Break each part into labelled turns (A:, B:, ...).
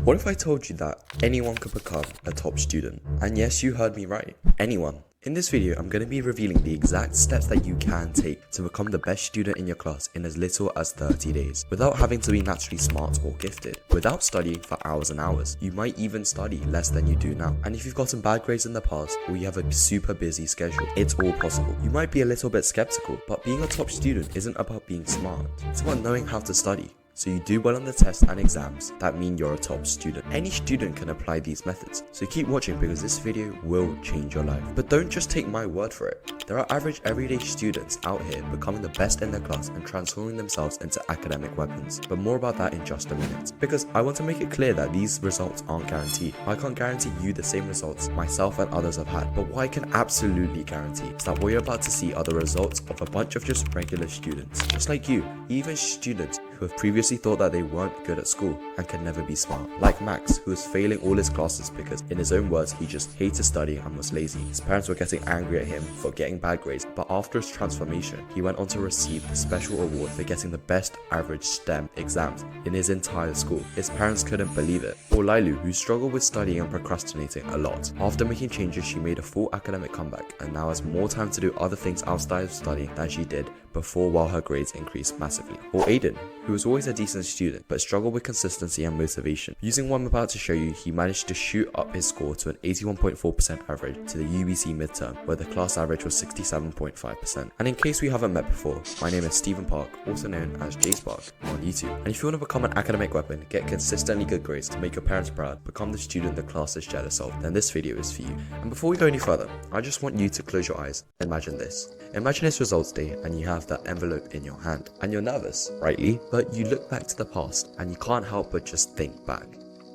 A: What if I told you that anyone could become a top student? And yes, you heard me right, anyone. In this video, I'm going to be revealing the exact steps that you can take to become the best student in your class in as little as 30 days, without having to be naturally smart or gifted, without studying for hours and hours. You might even study less than you do now. And if you've gotten bad grades in the past, or you have a super busy schedule, it's all possible. You might be a little bit skeptical, but being a top student isn't about being smart. It's about knowing how to study. So you do well on the tests and exams that mean you're a top student. Any student can apply these methods, so keep watching because this video will change your life. But don't just take my word for it. There are average everyday students out here becoming the best in their class and transforming themselves into academic weapons. But more about that in just a minute, because I want to make it clear that these results aren't guaranteed. I can't guarantee you the same results myself and others have had, but what I can absolutely guarantee is that what you're about to see are the results of a bunch of just regular students, just like you, even students who have previously thought that they weren't good at school and could never be smart. Like Max, who was failing all his classes because, in his own words, he just hated studying and was lazy. His parents were getting angry at him for getting bad grades, but after his transformation, he went on to receive a special award for getting the best average STEM exams in his entire school. His parents couldn't believe it. Or Lailu, who struggled with studying and procrastinating a lot. After making changes, she made a full academic comeback and now has more time to do other things outside of studying than she did before, while her grades increased massively. Or Aiden, who was always a decent student but struggled with consistency and motivation. Using what I'm about to show you, he managed to shoot up his score to an 81.4% average to the UBC midterm, where the class average was 67.5%. And in case we haven't met before, my name is Stephen Park, also known as JSpark on YouTube. And if you want to become an academic weapon, get consistently good grades to make your parents proud, become the student the class is jealous of, then this video is for you. And before we go any further, I just want you to close your eyes. Imagine this. Imagine it's results day and you have that envelope in your hand and you're nervous, rightly, but you look back to the past and you can't help but just think back.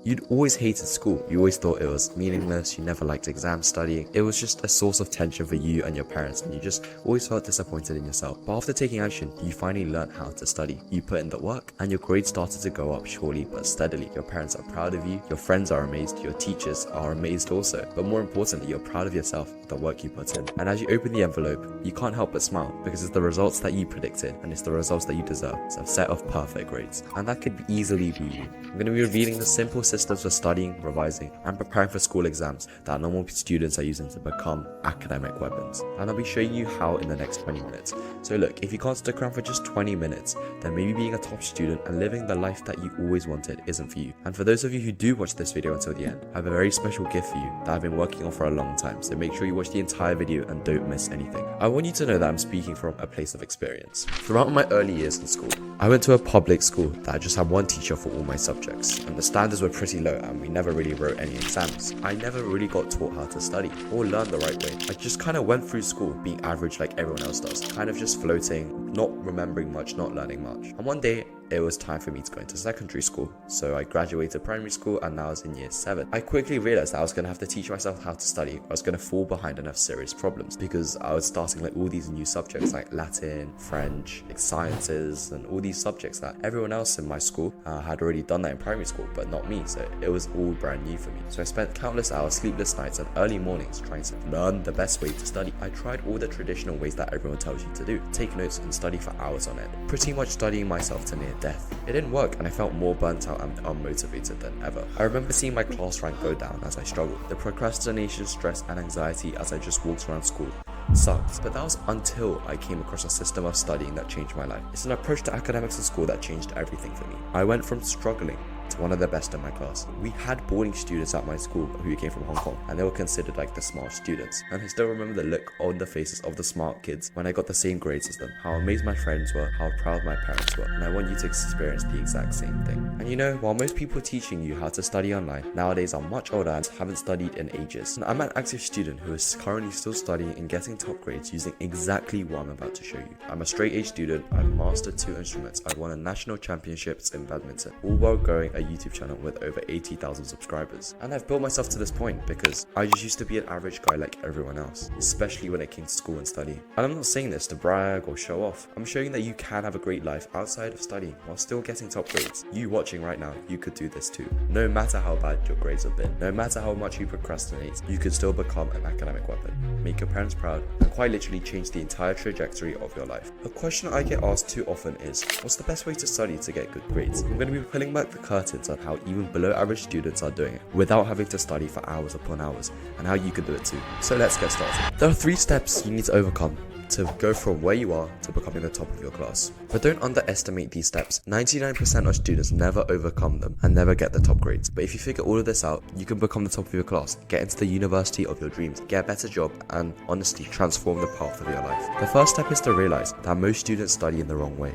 A: You'd always hated school. You always thought it was meaningless. You never liked exam studying. It was just a source of tension for you and your parents, and you just always felt disappointed in yourself. But after taking action, you finally learned how to study. You put in the work and your grades started to go up surely but steadily. Your parents are proud of you, your friends are amazed, your teachers are amazed also. But more importantly, you're proud of yourself, the work you put in. And as you open the envelope, you can't help but smile because it's the results that you predicted and it's the results that you deserve. It's a set of perfect grades. And that could easily be you. I'm going to be revealing the simple systems for studying, revising, and preparing for school exams that normal students are using to become academic weapons. And I'll be showing you how in the next 20 minutes. So look, if you can't stick around for just 20 minutes, then maybe being a top student and living the life that you always wanted isn't for you. And for those of you who do watch this video until the end, I have a very special gift for you that I've been working on for a long time, so make sure you watch the entire video and don't miss anything. I want you to know that I'm speaking from a place of experience. Throughout my early years in school, I went to a public school that just had one teacher for all my subjects, and the standards were pretty low and we never really wrote any exams. I never really got taught how to study or learn the right way. I just kind of went through school being average like everyone else does, kind of just floating, not remembering much, not learning much. And one day, it was time for me to go into secondary school. So I graduated primary school and now I was in year 7. I quickly realized that I was going to have to teach myself how to study. I was going to fall behind and have serious problems because I was starting like all these new subjects like Latin, French, like sciences, and all these subjects that everyone else in my school had already done that in primary school, but not me. So it was all brand new for me. So I spent countless hours, sleepless nights, and early mornings trying to learn the best way to study. I tried all the traditional ways that everyone tells you to do. Take notes and study for hours on end. Pretty much studying myself to near death. It didn't work and I felt more burnt out and unmotivated than ever. I remember seeing my class rank go down as I struggled. The procrastination, stress, and anxiety as I just walked around school sucked. But that was until I came across a system of studying that changed my life. It's an approach to academics in school that changed everything for me. I went from struggling to one of the best in my class. We had boarding students at my school who came from Hong Kong and they were considered like the smart students. And I still remember the look on the faces of the smart kids when I got the same grades as them, how amazed my friends were, how proud my parents were, and I want you to experience the exact same thing. And you know, while most people teaching you how to study online nowadays are much older and haven't studied in ages, and I'm an active student who is currently still studying and getting top grades using exactly what I'm about to show you. I'm a straight A student, I've mastered 2 instruments, I've won a national championships in badminton, all while growing a YouTube channel with over 80,000 subscribers. And I've built myself to this point because I just used to be an average guy like everyone else, especially when it came to school and studying. And I'm not saying this to brag or show off. I'm showing that you can have a great life outside of studying while still getting top grades. You watching right now, you could do this too. No matter how bad your grades have been, no matter how much you procrastinate, you can still become an academic weapon, make your parents proud, and quite literally change the entire trajectory of your life. A question I get asked too often is, what's the best way to study to get good grades? I'm going to be pulling back the curtain lessons on how even below average students are doing it without having to study for hours upon hours, and how you can do it too. So let's get started. There are 3 steps you need to overcome to go from where you are to becoming the top of your class. But don't underestimate these steps. 99% of students never overcome them and never get the top grades. But if you figure all of this out, you can become the top of your class, get into the university of your dreams, get a better job, and honestly transform the path of your life. The first step is to realize that most students study in the wrong way.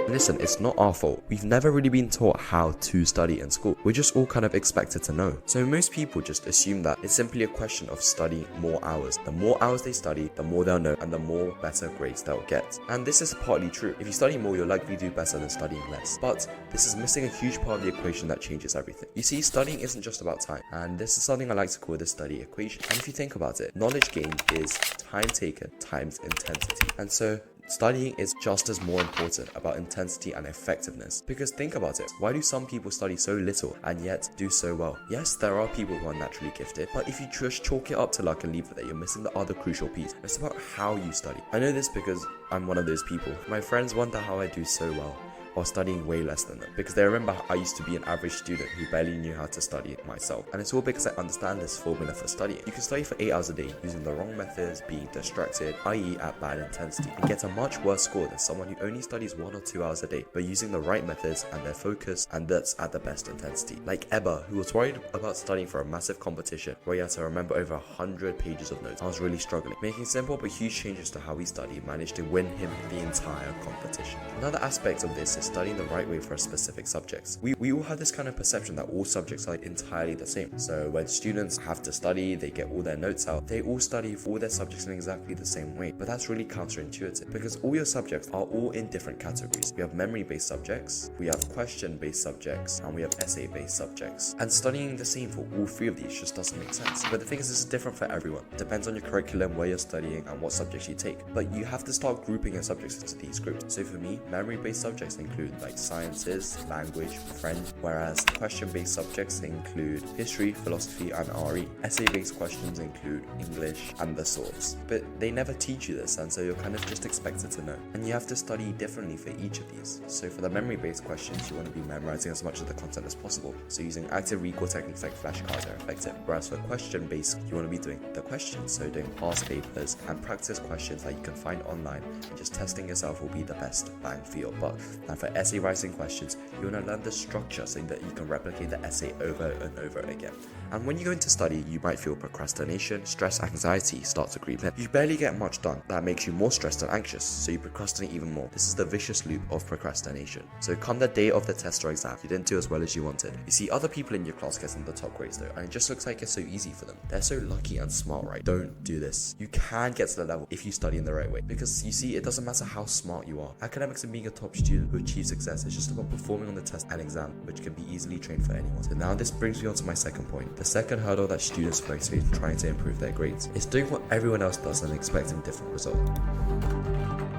A: Listen, it's not our fault. We've never really been taught how to study in school. We're just all kind of expected to know. So most people just assume that it's simply a question of studying more hours. The more hours they study, the more they'll know and the more better grades they'll get. And this is partly true. If you study more, you'll likely do better than studying less. But this is missing a huge part of the equation that changes everything. You see, studying isn't just about time. And this is something I like to call the study equation. And if you think about it, knowledge gained is time taken times intensity. And so studying is just as more important about intensity and effectiveness. Because think about it, why do some people study so little and yet do so well? Yes, there are people who are naturally gifted, but if you just chalk it up to luck and leave it there, you're missing the other crucial piece. It's about how you study. I know this because I'm one of those people. My friends wonder how I do so well while studying way less than them, because they remember I used to be an average student who barely knew how to study myself. And it's all because I understand this formula for studying. You can study for 8 hours a day using the wrong methods, being distracted, i.e. at bad intensity, and get a much worse score than someone who only studies 1 or 2 hours a day, but using the right methods and their focus, and that's at the best intensity. Like Ebba, who was worried about studying for a massive competition where he had to remember over 100 pages of notes. I was really struggling. Making simple but huge changes to how we study managed to win him the entire competition. Another aspect of this is studying the right way for specific subjects. We all have this kind of perception that all subjects are entirely the same. So when students have to study, they get all their notes out, they all study for all their subjects in exactly the same way. But that's really counterintuitive, because all your subjects are all in different categories. We have memory-based subjects, we have question-based subjects, and we have essay-based subjects. And studying the same for all 3 of these just doesn't make sense. But the thing is, this is different for everyone. It depends on your curriculum, where you're studying, and what subjects you take. But you have to start grouping your subjects into these groups. So for me, memory-based subjects include like sciences, language, French, whereas question-based subjects include history, philosophy, and RE. Essay-based questions include English and the sorts. But they never teach you this, and so you're kind of just expected to know. And you have to study differently for each of these. So for the memory-based questions, you want to be memorizing as much of the content as possible. So using active recall techniques like flashcards are effective. Whereas for question-based, you want to be doing the questions, so doing past papers and practice questions that you can find online, and just testing yourself will be the best bang for your buck. And for essay writing questions, you want to learn the structure so that you can replicate the essay over and over again. And when you go into study, you might feel procrastination, stress, anxiety start to creep in. You barely get much done. That makes you more stressed and anxious, so you procrastinate even more. This is the vicious loop of procrastination. So come the day of the test or exam, you didn't do as well as you wanted. You see other people in your class getting the top grades though, and it just looks like it's so easy for them. They're so lucky and smart, right? Don't do this. You can get to the level if you study in the right way, because you see, it doesn't matter how smart you are. Academics and being a top student who achieves success is just about performing on the test and exam, which can be easily trained for anyone. So now this brings me on to my second point. The second hurdle that students face when trying to improve their grades is doing what everyone else does and expecting different results.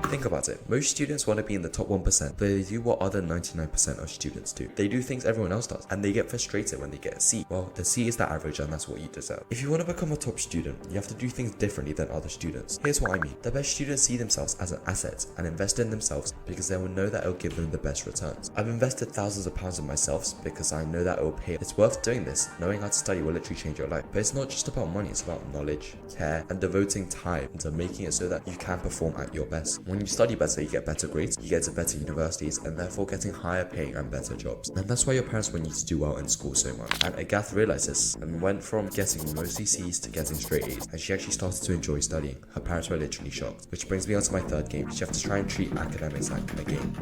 A: Think about it. Most students want to be in the top 1%, but they do what other 99% of students do. They do things everyone else does, and they get frustrated when they get a C. Well, the C is the average, and that's what you deserve. If you want to become a top student, you have to do things differently than other students. Here's what I mean. The best students see themselves as an asset and invest in themselves because they will know that it will give them the best returns. I've invested thousands of pounds in myself because I know that it will pay. It's worth doing this. Knowing how to study will literally change your life. But it's not just about money, it's about knowledge, care, and devoting time into making it so that you can perform at your best. When you study better, you get better grades, you get to better universities, and therefore getting higher paying and better jobs. And that's why your parents want you to do well in school so much. And Agath realized this and went from getting mostly C's to getting straight A's, and she actually started to enjoy studying. Her parents were literally shocked. Which brings me on to my third game. You have to try and treat academics like a game.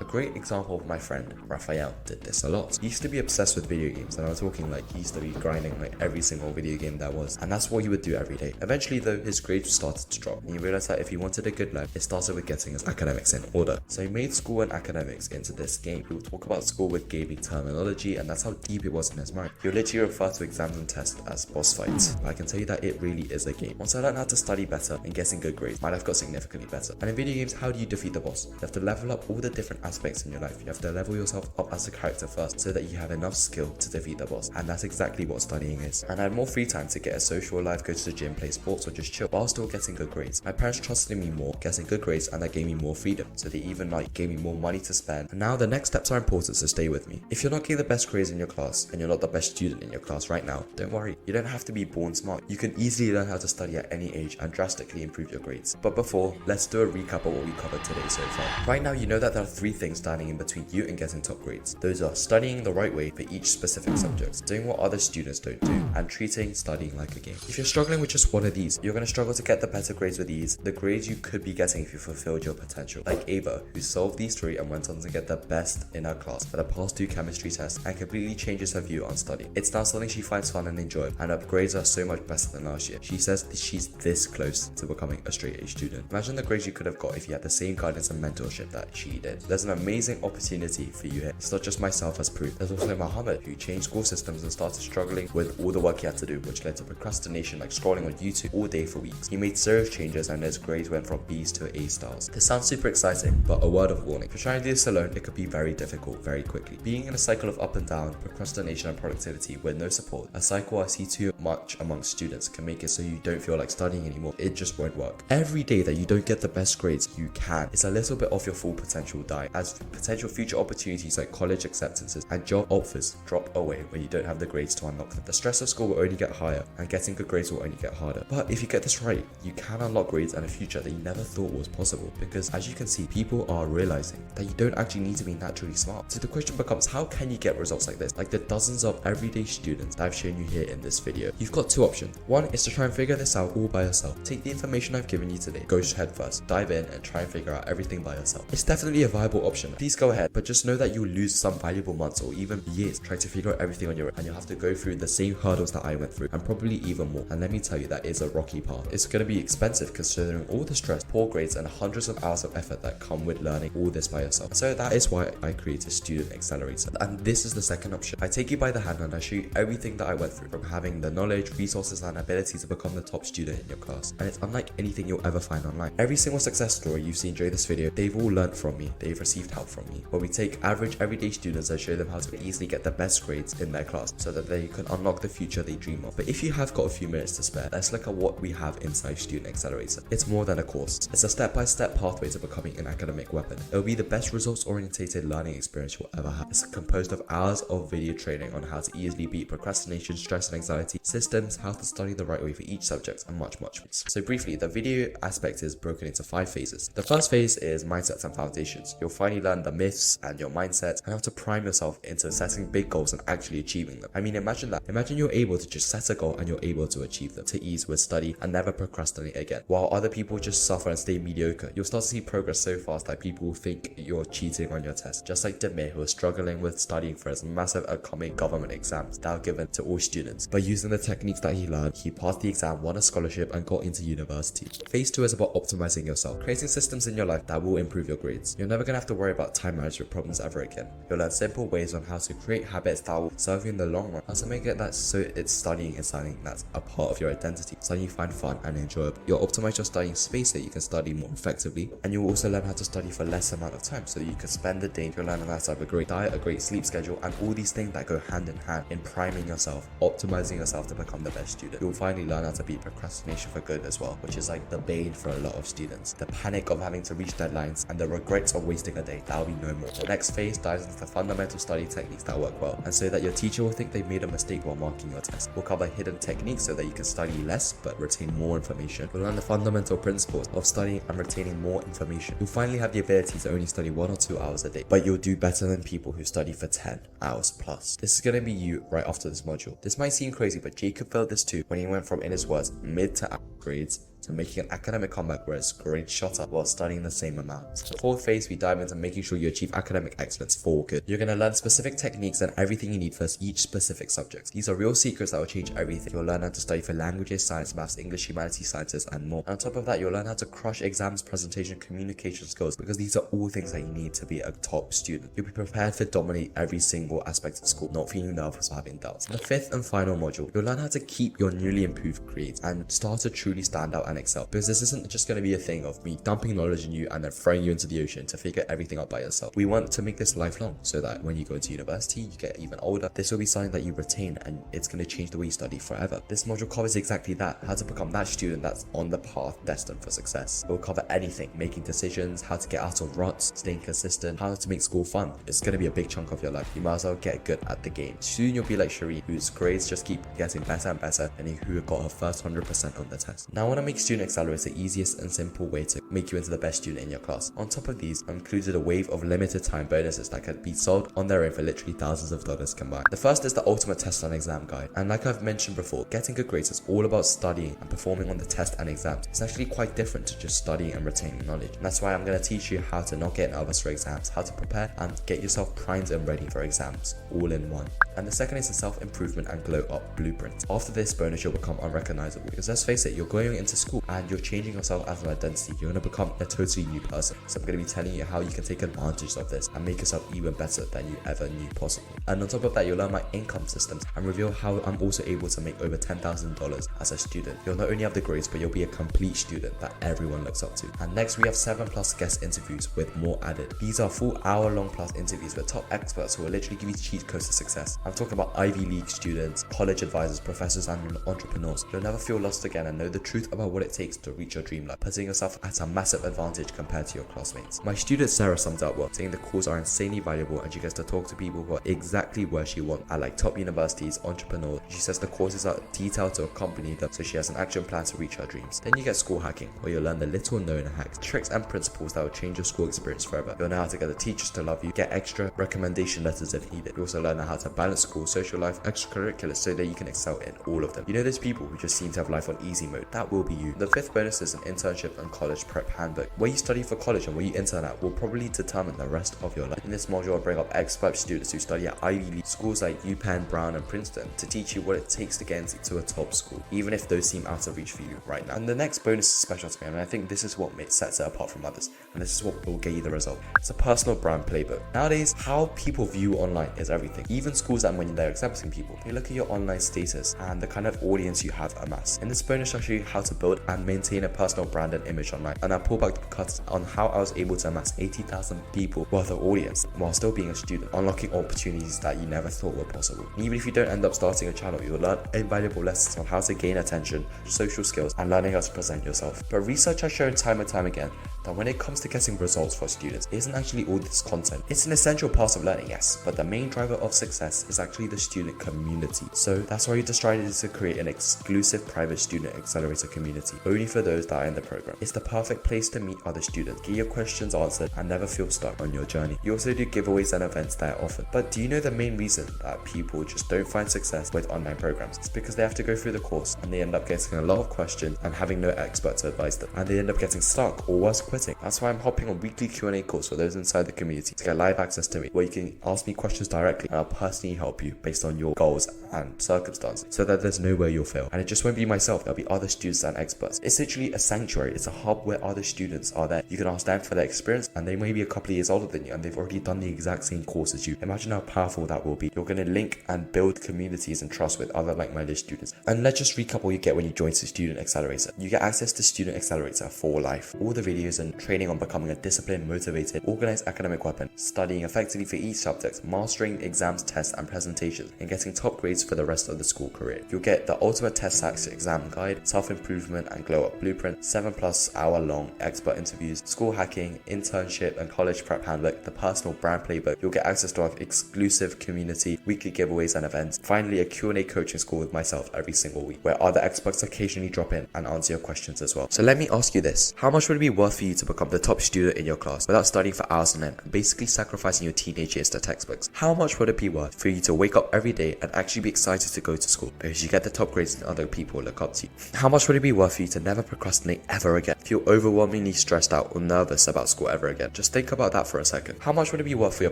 A: A great example of my friend, Raphael, did this a lot. He used to be obsessed with video games, and I was talking like he used to be grinding like every single video game there was, and that's what he would do every day. Eventually though, his grades started to drop, and he realized that if he wanted a good life, it started with getting his academics in order. So he made school and academics into this game. He would talk about school with gaming terminology, and that's how deep it was in his mind. He would literally refer to exams and tests as boss fights. But I can tell you that it really is a game. Once I learned how to study better and getting good grades, my life got significantly better. And in video games, how do you defeat the boss? You have to level up all the different aspects aspects in your life. You have to level yourself up as a character first so that you have enough skill to defeat the boss. And that's exactly what studying is. And I had more free time to get a social life, go to the gym, play sports, or just chill while still getting good grades. My parents trusted in me more, getting good grades, and that gave me more freedom. So they even gave me more money to spend. And now the next steps are important, so stay with me. If you're not getting the best grades in your class and you're not the best student in your class right now, don't worry. You don't have to be born smart. You can easily learn how to study at any age and drastically improve your grades. But before, let's do a recap of what we covered today so far. Right now, you know that there are 3 things standing in between you and getting top grades. Those are studying the right way for each specific subject, doing what other students don't do, and treating studying like a game. If you're struggling with just one of these, you're going to struggle to get the better grades with ease, the grades you could be getting if you fulfilled your potential. Like Ava, who solved these 3 and went on to get the best in her class for the past 2 chemistry tests and completely changes her view on study. It's now something she finds fun and enjoyable, and her grades are so much better than last year. She says that she's this close to becoming a straight A student. Imagine the grades you could have got if you had the same guidance and mentorship that she did. There's an amazing opportunity for you here. It's not just myself as proof. There's also Mohammed, who changed school systems and started struggling with all the work he had to do, which led to procrastination like scrolling on YouTube all day for weeks. He made serious changes and his grades went from B's to A stars. This sounds super exciting, but a word of warning. If you're trying to do this alone, it could be very difficult very quickly. Being in a cycle of up and down, procrastination and productivity with no support, a cycle I see too much amongst students, can make it so you don't feel like studying anymore. It just won't work. Every day that you don't get the best grades you can, it's a little bit off your full potential die, as potential future opportunities like college acceptances and job offers drop away when you don't have the grades to unlock them. The stress of school will only get higher and getting good grades will only get harder. But if you get this right, you can unlock grades and a future that you never thought was possible, because as you can see, people are realizing that you don't actually need to be naturally smart. So the question becomes, how can you get results like this, like the dozens of everyday students that I've shown you here in this video? You've got 2 options. One is to try and figure this out all by yourself. Take the information I've given you today, go head first, dive in and try and figure out everything by yourself. It's definitely a viable option. Please go ahead, but just know that you'll lose some valuable months or even years trying to figure out everything on your own, and you'll have to go through the same hurdles that I went through and probably even more. And let me tell you, that is a rocky path. It's going to be expensive considering all the stress, poor grades and hundreds of hours of effort that come with learning all this by yourself. So that is why I created Student Accelerator, and this is the second option. I take you by the hand and I show you everything that I went through, from having the knowledge, resources and ability to become the top student in your class, and it's unlike anything you'll ever find online. Every single success story you've seen during this video, they've all learned from me, they've received help from me. Where we take average everyday students and show them how to easily get the best grades in their class so that they can unlock the future they dream of. But if you have got a few minutes to spare, let's look at what we have inside Student Accelerator. It's more than a course. It's a step-by-step pathway to becoming an academic weapon. It'll be the best results-oriented learning experience you'll ever have. It's composed of hours of video training on how to easily beat procrastination, stress and anxiety, systems, how to study the right way for each subject, and much more. So briefly, the video aspect is broken into 5 phases. The first phase is mindsets and foundations. You'll finally learn the myths and your mindset and how to prime yourself into setting big goals and actually achieving them. I mean, imagine that. Imagine you're able to just set a goal and you're able to achieve them to ease with study and never procrastinate again. While other people just suffer and stay mediocre, you'll start to see progress so fast that people will think you're cheating on your test. Just like Demir, who was struggling with studying for his massive upcoming government exams that are given to all students. But using the techniques that he learned, he passed the exam, won a scholarship and got into university. Phase 2 is about optimizing yourself, creating systems in your life that will improve your grades. You're never going to have to worry about time management problems ever again. You'll learn simple ways on how to create habits that will serve you in the long run, how to make it that so it's studying is something that's a part of your identity, something you find fun and enjoyable. You'll optimize your studying space so you can study more effectively, and you'll also learn how to study for less amount of time so you can spend the day. You'll learn how to have a great diet, a great sleep schedule, and all these things that go hand in hand in priming yourself, optimizing yourself to become the best student. You'll finally learn how to beat procrastination for good as well, which is like the bane for a lot of students. The panic of having to reach deadlines and the regrets of wasting a day, that'll be no more. The next phase dives into the fundamental study techniques that work well, and so that your teacher will think they've made a mistake while marking your test. We'll cover hidden techniques so that you can study less but retain more information. We'll learn the fundamental principles of studying and retaining more information. You'll finally have the ability to only study 1 or 2 hours a day, but you'll do better than people who study for 10 hours plus. This is going to be you right after this module. This might seem crazy, but Jacob felt this too when he went from, in his words, mid to grades to making an academic comeback where his grades shot up while studying the same amount. The fourth phase, we dive into making sure you achieve academic excellence for good. You're going to learn specific techniques and everything you need for each specific subject. These are real secrets that will change everything. You'll learn how to study for languages, science, maths, English, humanities, sciences, and more. And on top of that, you'll learn how to crush exams, presentation, communication skills, because these are all things that you need to be a top student. You'll be prepared to dominate every single aspect of school, not feeling nervous or having doubts. The fifth and final module, you'll learn how to keep your newly improved grades and start to truly stand out and can excel. Because this isn't just going to be a thing of me dumping knowledge in you and then throwing you into the ocean to figure everything out by yourself. We want to make this lifelong so that when you go into university, you get even older, this will be something that you retain and it's going to change the way you study forever. This module covers exactly that, how to become that student that's on the path destined for success. It will cover anything, making decisions, how to get out of ruts, staying consistent, how to make school fun. It's going to be a big chunk of your life. You might as well get good at the game. Soon you'll be like Shireen, whose grades just keep getting better and better, and who got her first 100% on the test. Now I want to make Student Accelerator the easiest and simple way to make you into the best student in your class. On top of these, I've included a wave of limited time bonuses that can be sold on their own for literally thousands of dollars combined. The first is the ultimate test and exam guide, and like I've mentioned before, getting good grades is all about studying and performing on the test and exams. It's actually quite different to just studying and retaining knowledge, and that's why I'm going to teach you how to not get nervous for exams, how to prepare and get yourself primed and ready for exams all in one. And the second is the self-improvement and glow up blueprint. After this bonus, you'll become unrecognizable, because let's face it, you're going into school and you're changing yourself as an identity. You're going to become a totally new person. So I'm going to be telling you how you can take advantage of this and make yourself even better than you ever knew possible. And on top of that, you'll learn my income systems and reveal how I'm also able to make over $10,000 as a student. You'll not only have the grades, but you'll be a complete student that everyone looks up to. And next, we have 7+ guest interviews with more added. These are full hour-long plus interviews with top experts who will literally give you cheat codes to success. I'm talking about Ivy League students, college advisors, professors, and entrepreneurs. You'll never feel lost again and know the truth about what it takes to reach your dream life, putting yourself at a massive advantage compared to your classmates. My student Sarah summed up well, saying the courses are insanely valuable and she gets to talk to people who are exactly where she wants at like top universities, entrepreneurs. She says the courses are detailed to accompany them, so she has an action plan to reach her dreams. Then you get school hacking, where you'll learn the little known hacks, tricks and principles that will change your school experience forever. You'll know how to get the teachers to love you, get extra recommendation letters if needed. You also learn how to balance school, social life, extracurriculars so that you can excel in all of them. You know those people who just seem to have life on easy mode? That will be you. The fifth bonus is an internship and college prep handbook. Where you study for college and where you intern at will probably determine the rest of your life. In this module, I'll bring up expert students who study at Ivy League schools like UPenn, Brown and Princeton to teach you what it takes to get into a top school, even if those seem out of reach for you right now. And the next bonus is special to me, and I think this is what sets it apart from others, and this is what will get you the result. It's a personal brand playbook. Nowadays, how people view online is everything. Even schools, and when they're accepting people, they look at your online status and the kind of audience you have amassed. In this bonus, I'll show you how to build and maintain a personal brand and image online, and I'll pull back the cuts on how I was able to amass 80,000 people worth of audience while still being a student, unlocking opportunities that you never thought were possible. And even if you don't end up starting a channel, you'll learn invaluable lessons on how to gain attention, social skills, and learning how to present yourself. But research has shown time and time again that when it comes to getting results for students, it isn't actually all this content. It's an essential part of learning, yes, but the main driver of success is actually the student community. So that's why we decided to create an exclusive private Student Accelerator community, only for those that are in the program. It's the perfect place to meet other students, get your questions answered, and never feel stuck on your journey. You also do giveaways and events that are offered. But do you know the main reason that people just don't find success with online programs? It's because they have to go through the course and they end up getting a lot of questions and having no expert to advise them, and they end up getting stuck or worse, quitting. That's why I'm hopping on weekly Q&A calls for those inside the community to get live access to me, where you can ask me questions directly and I'll personally help you based on your goals and circumstances, so that there's nowhere you'll fail. And it just won't be myself, there'll be other students and experts. It's literally a sanctuary. It's a hub where other students are there. You can ask them for their experience, and they may be a couple of years older than you and they've already done the exact same course as you. Imagine how powerful that will be. You're going to link and build communities and trust with other like-minded students. And let's just recap what you get when you join the Student Accelerator. You get access to Student Accelerator for life. All the videos and training on becoming a disciplined, motivated, organized academic weapon, studying effectively for each subject, mastering exams, tests and presentations, and getting top grades for the rest of the school career. You'll get the ultimate test hacks exam guide, self-improvement and glow up blueprint, 7+ hour long expert interviews, school hacking, internship and college prep handbook, the personal brand playbook. You'll get access to our exclusive community, weekly giveaways and events. Finally, a Q&A coaching call with myself every single week, where other experts occasionally drop in and answer your questions as well. So let me ask you this: how much would it be worth for you to become the top student in your class without studying for hours on end and basically sacrificing your teenage years to textbooks? How much would it be worth for you to wake up every day and actually be excited to go to school because you get the top grades and other people look up to you? How much would it be worth for you to never procrastinate ever again, feel overwhelmingly stressed out or nervous about school ever again? Just think about that for a second. How much would it be worth for your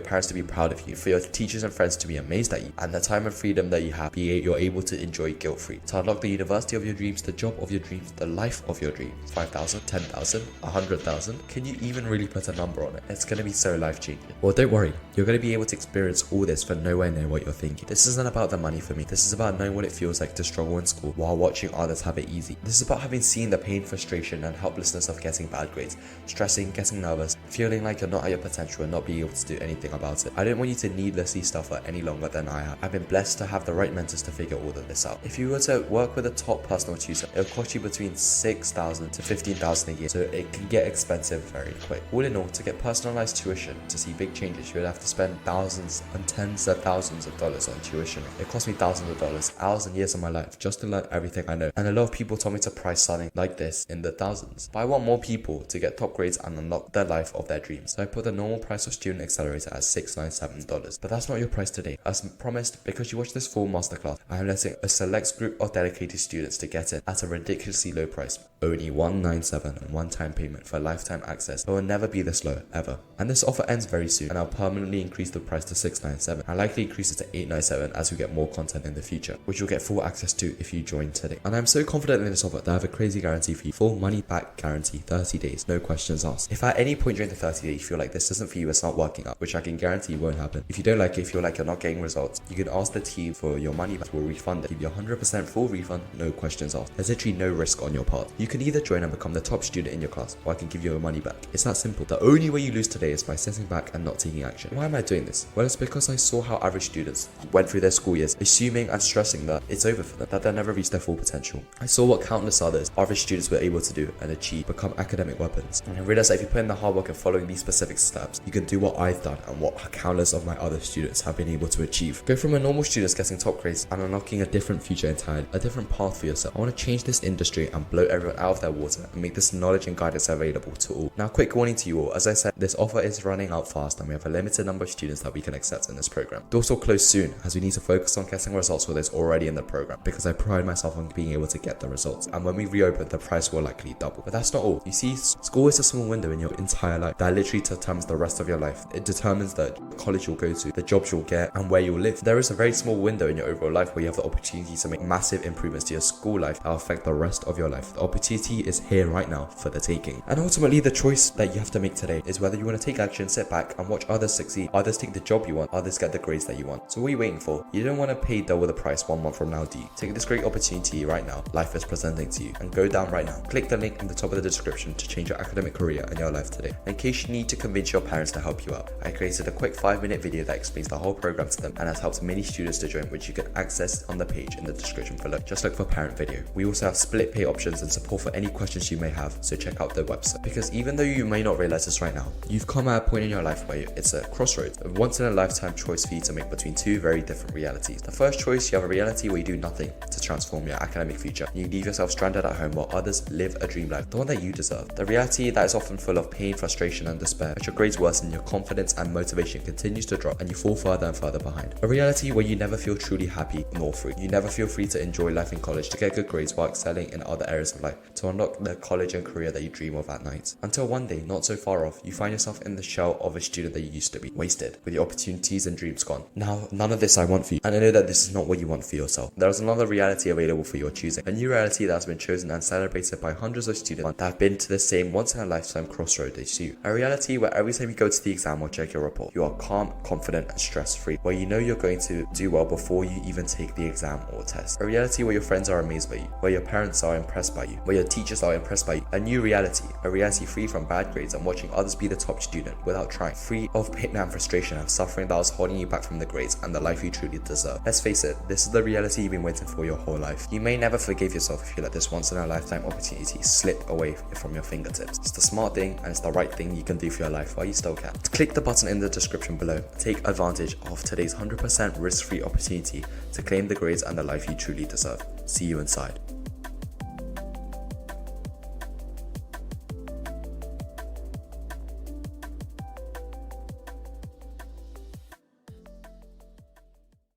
A: parents to be proud of you, for your teachers and friends to be amazed at you, and the time and freedom that you have, you're able to enjoy guilt-free, to unlock the university of your dreams, the job of your dreams, the life of your dreams? 5,000, 10,000, 100,000. 100,000? Can you even really put a number on it? It's going to be so life-changing. Well, don't worry. You're going to be able to experience all this for nowhere near what you're thinking. This isn't about the money for me. This is about knowing what it feels like to struggle in school while watching others have it easy. This is about having seen the pain, frustration, and helplessness of getting bad grades, stressing, getting nervous, feeling like you're not at your potential and not being able to do anything about it. I don't want you to needlessly suffer any longer than I have. I've been blessed to have the right mentors to figure all of this out. If you were to work with a top personal tutor, it'll cost you between $6,000 to $15,000 a year, so it can get expensive very quick. All in all, to get personalized tuition to see big changes, you would have to spend thousands and tens of thousands of dollars on tuition. It cost me thousands of dollars, hours and years of my life just to learn everything I know, and a lot of people told me to price something like this in the thousands. But I want more people to get top grades and unlock the life of their dreams, so I put the normal price of Student Accelerator at $697. But that's not your price today. As promised, because you watched this full masterclass, I am letting a select group of dedicated students to get in at a ridiculously low price, only $197 and one-time payment for lifetime access. It will never be this low, ever. And this offer ends very soon, and I'll permanently increase the price to $697 and likely increase it to $897 as we get more content in the future, which you'll get full access to if you join today. And I'm so confident in this offer that I have a crazy guarantee for you. Full money back guarantee, 30 days, no questions asked. If at any point during the 30 days you feel like this isn't for you, it's not working out, which I can guarantee won't happen. If you don't like it, if you feel like you're not getting results, you can ask the team for your money back. We'll refund it. Give you 100% full refund, no questions asked. There's literally no risk on your part. You can either join and become the top student in your class, or I can give you your money back. It's that simple. The only way you lose today is by sitting back and not taking action. Why am I doing this? Well, it's because I saw how average students went through their school years, assuming and stressing that it's over for them, that they'll never reach their full potential. I saw what countless others, average students, were able to do and achieve, become academic weapons. And I realized that if you put in the hard work and following these specific steps, you can do what I've done and what countless of my other students have been able to achieve. Go from a normal student getting top grades and unlocking a different future entirely, a different path for yourself. I want to change this industry and blow everyone out of their water and make this knowledge and guidance available to all. Now, quick warning to you all, as I said, this offer is running out fast and we have a limited number of students that we can accept in this program. Doors will close soon, as we need to focus on getting results for those already in the program, because I pride myself on being able to get the results, and when we reopen, the price will likely double. But that's not all. You see, school is a small window in your entire life that literally determines the rest of your life. It determines the college you'll go to, the jobs you'll get, and where you'll live. There is a very small window in your overall life where you have the opportunity to make massive improvements to your school life that will affect the rest of your life. The opportunity is here right now for the taking. And ultimately, the choice that you have to make today is whether you want to take action, sit back and watch others succeed, others take the job you want, others get the grades that you want. So what are you waiting for? You don't want to pay double the price 1 month from now, do you? Take this great opportunity right now life is presenting to you and go down right now. Click the link in the top of the description to change your academic career and your life today. In case you need to convince your parents to help you out, I created a quick 5-minute video that explains the whole program to them and has helped many students to join, which you can access on the page in the description below. Just look for parent video. We also have split pay options and support for any questions you may have, so check out the website. Because even though you may not realize this right now, you've come at a point in your life where it's a crossroads, a once in a lifetime choice for you to make between two very different realities. The first choice, you have a reality where you do nothing to transform your academic future. You leave yourself stranded at home while others live a dream life, the one that you deserve. The reality that is often full of pain, frustration and despair. As your grades worsen, your confidence and motivation continues to drop and you fall further and further behind. A reality where you never feel truly happy nor free. You never feel free to enjoy life in college, to get good grades while excelling in other areas of life, to unlock the college and career that you dream of at night. Until one day, not so far off, you find yourself in the shell of a student that you used to be, wasted, with your opportunities and dreams gone. Now, none of this I want for you, and I know that this is not what you want for yourself. There is another reality available for your choosing, a new reality that has been chosen and celebrated by hundreds of students that have been to the same once-in-a-lifetime crossroad as you. A reality where every time you go to the exam or check your report, you are calm, confident and stress-free, where you know you're going to do well before you even take the exam or test. A reality where your friends are amazed by you, where your parents are impressed by you, where your teachers are impressed by you. A new reality, a reality free from bad grades and watching others be the top student without trying, free of pain and frustration and suffering that was holding you back from the grades and the life you truly deserve. Let's face it, this is the reality you've been waiting for your whole life. You may never forgive yourself if you let this once-in-a-lifetime opportunity slip away from your fingertips. It's the smart thing and it's the right thing you can do for your life while you still can. Click the button in the description below. Take advantage of today's 100% risk-free opportunity to claim the grades and the life you truly deserve. See you inside.